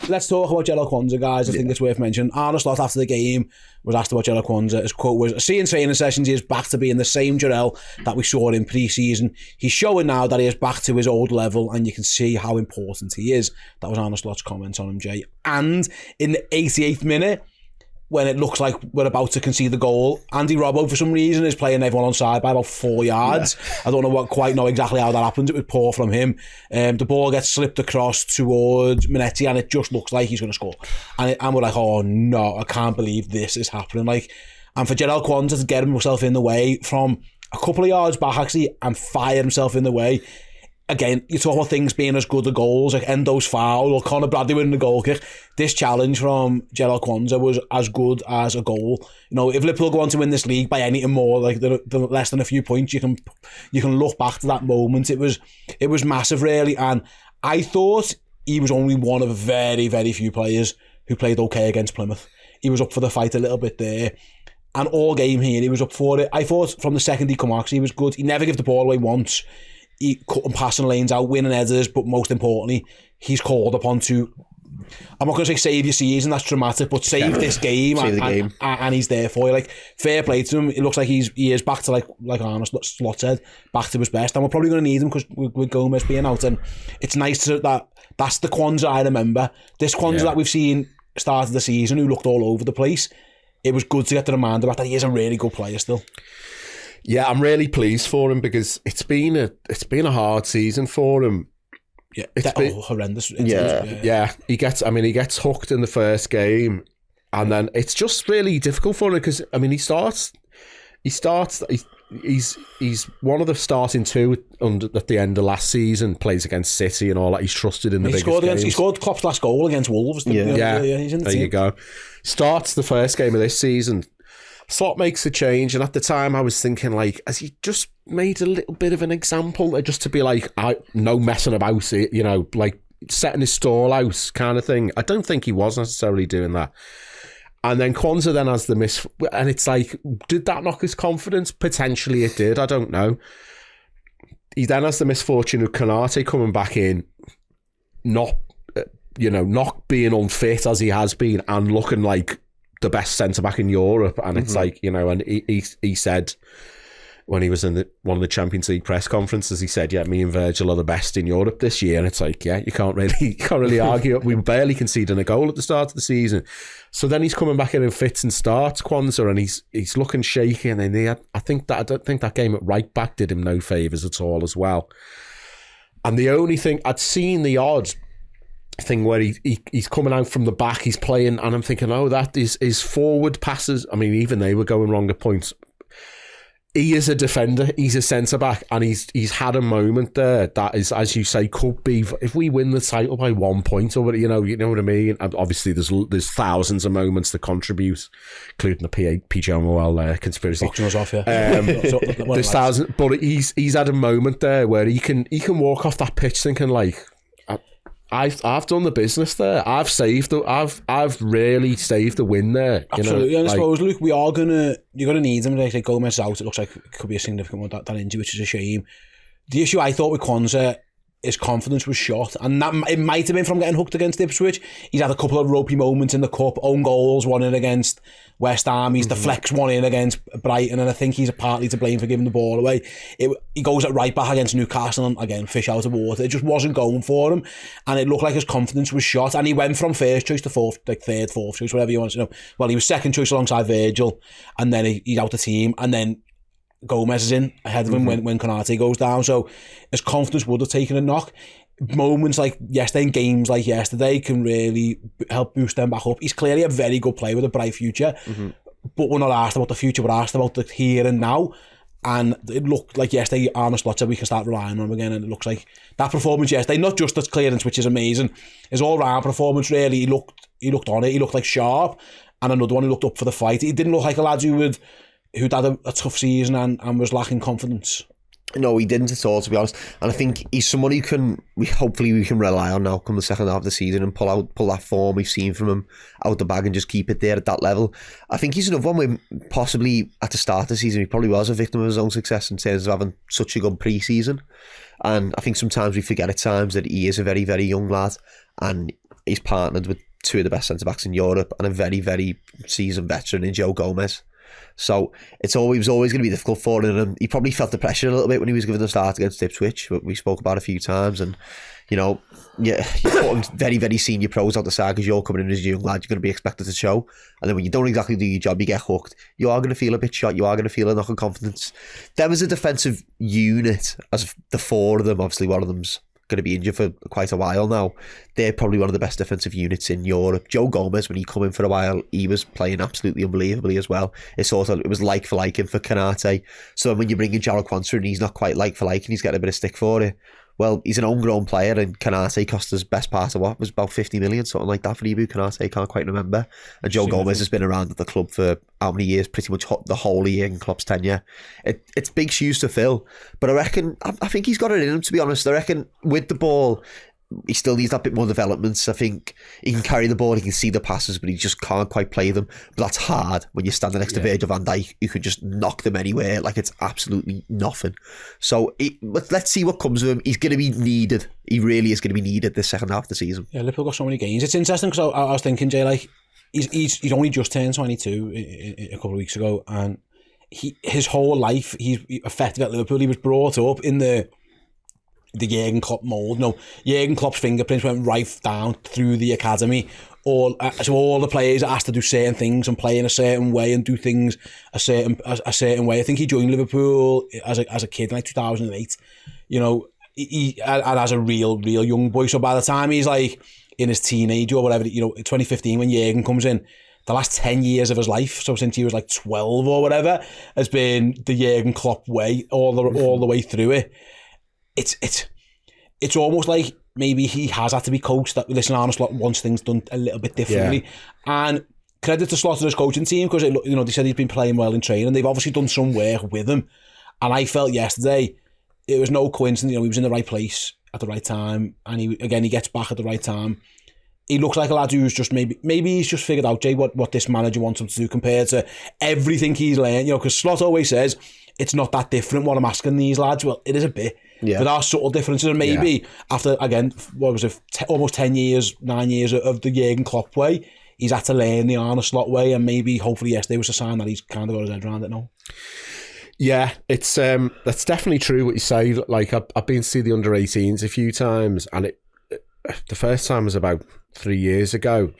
let's talk about Jarell Quansah, guys. I think it's worth mentioning. Arne Slot, after the game, was asked about Jarell Quansah. His quote was, "Seeing training sessions, he is back to being the same Jarell that we saw in pre-season. He's showing now that he is back to his old level, and you can see how important he is." That was Arne Slot's comment on him, Jay. And in the 88th minute, when it looks like we're about to concede the goal, Andy Robbo, for some reason, is playing everyone on side by about 4 yards. Yeah. I don't quite know exactly how that happened. It was poor from him. The ball gets slipped across towards Minetti, and it just looks like he's going to score. And we're like, oh no, I can't believe this is happening. Like, and for Jarell Quansah to get himself in the way from a couple of yards back, actually, and fire himself in the way. Again, you talk about things being as good as goals, like Endo's foul or Conor Bradley winning the goal kick. This challenge from Jarell Quansah was as good as a goal. You know, if Liverpool go on to win this league by anything more, like the less than a few points, you can look back to that moment. It was massive, really. And I thought he was only one of very, very few players who played okay against Plymouth. He was up for the fight a little bit there. And all game here, he was up for it. I thought from the second he come out, he was good. He never gave the ball away once. He cutting passing lanes out, winning headers, but most importantly, he's called upon to, I'm not going to say save your season, that's dramatic, but save this game, and he's there for you. Like, fair play to him. It looks like he is back to, like Arne Slot said, back to his best, and we're probably going to need him because with Gomez being out, and it's nice that that's the Quansah I remember. This Quansah that we've seen start of the season, who looked all over the place. It was good to get the reminder that he is a really good player still. Yeah, I'm really pleased for him because it's been a hard season for him. Yeah, it's been horrendous. Yeah. He gets hooked in the first game, and then it's just really difficult for him because he's one of the starting two at the end of last season. Plays against City and all that. He's trusted in the biggest games. He scored Klopp's last goal against Wolves. He's in the team. You go. Starts the first game of this season. Slot makes a change, and at the time I was thinking, like, has he just made a little bit of an example, just to be like, no messing about it, you know, like setting his stall out kind of thing. I don't think he was necessarily doing that. And then Quansah then has the miss, and it's like, did that knock his confidence? Potentially it did, I don't know. He then has the misfortune of Konate coming back in, not being unfit as he has been, and looking like the best centre-back in Europe. And it's like, you know, and he said when he was in one of the Champions League press conferences, he said, yeah, me and Virgil are the best in Europe this year. And it's like, yeah, you can't really argue. We were barely conceding a goal at the start of the season. So then he's coming back in and fits and starts, Quansah, and he's looking shaky. And then I don't think that game at right back did him no favours at all as well. And the only thing, I'd seen the odd thing where he's coming out from the back, he's playing, and I'm thinking, oh, that is his forward passes. I mean, even they were going wrong at points. He is a defender, he's a centre-back, and he's had a moment there that is, as you say, could be, if we win the title by 1 point, or you know what I mean? And obviously there's thousands of moments to contribute, including the PJMOL conspiracy. Boxing us off, yeah. There's thousands, but he's had a moment there where he can walk off that pitch thinking, like, I've done the business there. I've really saved the win there. Absolutely, and I suppose, Luke, you're gonna need him. Like Gomez out, it looks like it could be a significant one, that injury, which is a shame. The issue I thought with Quansah, his confidence was shot, and that it might have been from getting hooked against Ipswich. He's had a couple of ropey moments in the cup, own goals, one in against West Ham, he's deflects one in against Brighton, and I think he's partly to blame for giving the ball away. He goes at right back against Newcastle, and again, fish out of water. It just wasn't going for him, and it looked like his confidence was shot, and he went from first choice to third, fourth choice, whatever you want to know. Well, he was second choice alongside Virgil, and then he's out the team, and then Gomez is in ahead of him when Konate goes down, so his confidence would have taken a knock. Moments like yesterday, in games like yesterday, can really help boost them back up. He's clearly a very good player with a bright future, but we're not asked about the future, we're asked about the here and now. And it looked like yesterday, Arne Slot said we can start relying on him again, and it looks like that performance yesterday, not just that clearance, which is amazing, his all-round performance, really. He looked on it, he looked like sharp, and another one who looked up for the fight. He didn't look like a lad who'd had a tough season and was lacking confidence. No, he didn't at all, to be honest. And I think he's someone who hopefully we can rely on now come the second half of the season and pull that form we've seen from him out the bag and just keep it there at that level. I think he's another one where possibly at the start of the season he probably was a victim of his own success in terms of having such a good pre-season. And I think sometimes we forget at times that he is a very, very young lad, and he's partnered with two of the best centre-backs in Europe and a very, very seasoned veteran in Joe Gomez. So it was always going to be difficult for him. And he probably felt the pressure a little bit when he was given the start against Ipswich, but we spoke about a few times. And, you're putting very, very senior pros out the side because you're coming in as a young lad, you're going to be expected to show. And then when you don't exactly do your job, you get hooked. You are going to feel a bit shot. You are going to feel a knock on confidence. There was a defensive unit, as the four of them, obviously one of them's going to be injured for quite a while now. They're probably one of the best defensive units in Europe. Joe Gomez, when he come in for a while, he was playing absolutely unbelievably as well. It was like for like him for Canate. So when you bring in Jarell Quansah and he's not quite like for like and he's getting a bit of stick for it, well, he's an homegrown player and Canate cost us best part of what was about 50 million, something like that for Ibu Canate, can't quite remember. And Joe Gomez has been around at the club for how many years? Pretty much the whole of Jurgen Klopp's tenure. It's big shoes to fill, but I think he's got it in him, to be honest. I reckon with the ball, he still needs that bit more development. I think he can carry the ball, he can see the passes, but he just can't quite play them. But that's hard when you're standing next to Virgil van Dijk, you can just knock them anywhere like it's absolutely nothing. So let's see what comes of him. He's going to be needed. He really is going to be needed this second half of the season. Yeah, Liverpool got so many games. It's interesting because I was thinking, Jay, like he's only just turned 22 a couple of weeks ago, and his whole life he's effective at Liverpool. He was brought up in the Jurgen Klopp mould. Jurgen Klopp's fingerprints went right down through the academy. So all the players are asked to do certain things and play in a certain way and do things a certain way. I think he joined Liverpool as a kid in like 2008. He as a real young boy. So by the time he's like in his teenage or whatever, 2015 when Jurgen comes in, the last 10 years of his life, so since he was like 12 or whatever, has been the Jurgen Klopp way all the way through it. It's almost like maybe he has had to be coached that, listen, Arne Slot wants things done a little bit differently. Yeah. And credit to Slot and his coaching team, because they said he's been playing well in training. They've obviously done some work with him. And I felt yesterday, it was no coincidence, he was in the right place at the right time. And he gets back at the right time. He looks like a lad who's just maybe he's just figured out, Jay, what this manager wants him to do compared to everything he's learned. Because Slot always says, it's not that different what I'm asking these lads. Well, it is a bit. Yeah. There are subtle differences, and maybe after, again, what was it, almost 9 years of the Jurgen Klopp way, he's had to learn the Arne Slot way, and maybe, hopefully, yesterday was a sign that he's kind of got his head around it now. Yeah, it's that's definitely true what you say. Like, I've been to see the under-18s a few times, and the first time was about 3 years ago,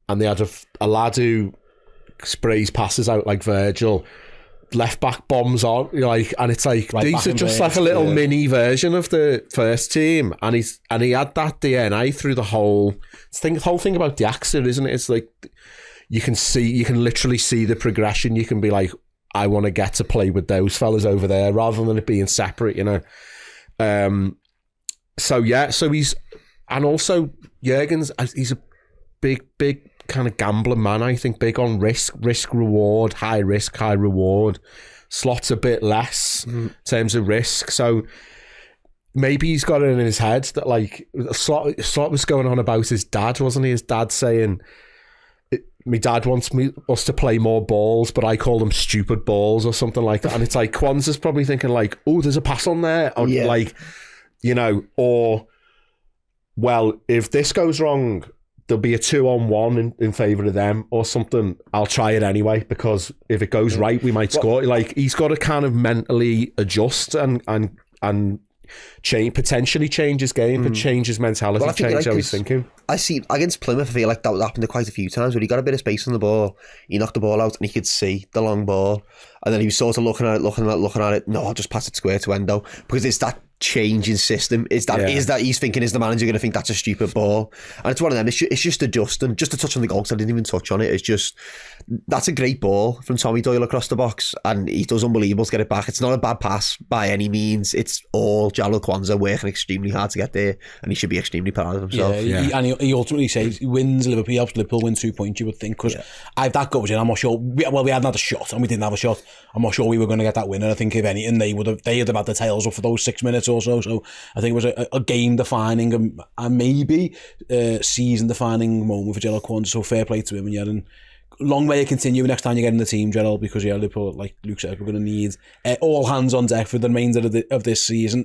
and they had a lad who sprays passes out like Virgil, left back bombs on, and it's like right, these are just like a little mini version of the first team, and he had that DNA through the whole thing about the accident, isn't it? It's like you can literally see the progression. You can be like, I want to get to play with those fellas over there rather than it being separate, So he's, and also Jurgen's, he's a big kind of gambling man, I think, big on risk reward, high risk, high reward. Slot's a bit less in terms of risk. So maybe he's got it in his head that, like, Slot was going on about his dad, wasn't he? His dad saying, my dad wants us to play more balls, but I call them stupid balls or something like that. And it's like, Quansah's probably thinking like, oh, there's a pass on there. Or or, well, if this goes wrong, there'll be a 2-on-1 in favour of them or something. I'll try it anyway, because if it goes right, we might score. Like, he's got to kind of mentally adjust and potentially change his game, but change his mentality, change how he's thinking. I see against Plymouth, I feel like that happened quite a few times where he got a bit of space on the ball, he knocked the ball out and he could see the long ball, and then he was sort of looking at it. No, I'll just pass it square to Endo, because it's that change in system. Is that he's thinking, is the manager going to think that's a stupid ball? And it's one of them. It's just adjusting. Just to touch on the goal, because I didn't even touch on it. It's just, that's a great ball from Tommy Doyle across the box, and he does unbelievable to get it back. It's not a bad pass by any means. It's all Jarell Quansah working extremely hard to get there, and he should be extremely proud of himself. And he ultimately says he wins Liverpool, he helps Liverpool win 2 points, you would think, because if that goes in, I'm not sure. We hadn't had a shot, and we didn't have a shot. I'm not sure we were going to get that win, and I think if anything, they would have had the tails up for those 6 minutes or so. So I think it was a game-defining and maybe season-defining moment for Jarell Quansah. So fair play to him, and long way to continue next time you get in the team, Jarell, because Liverpool, like Luke said, we're going to need all hands on deck for the remainder of this season.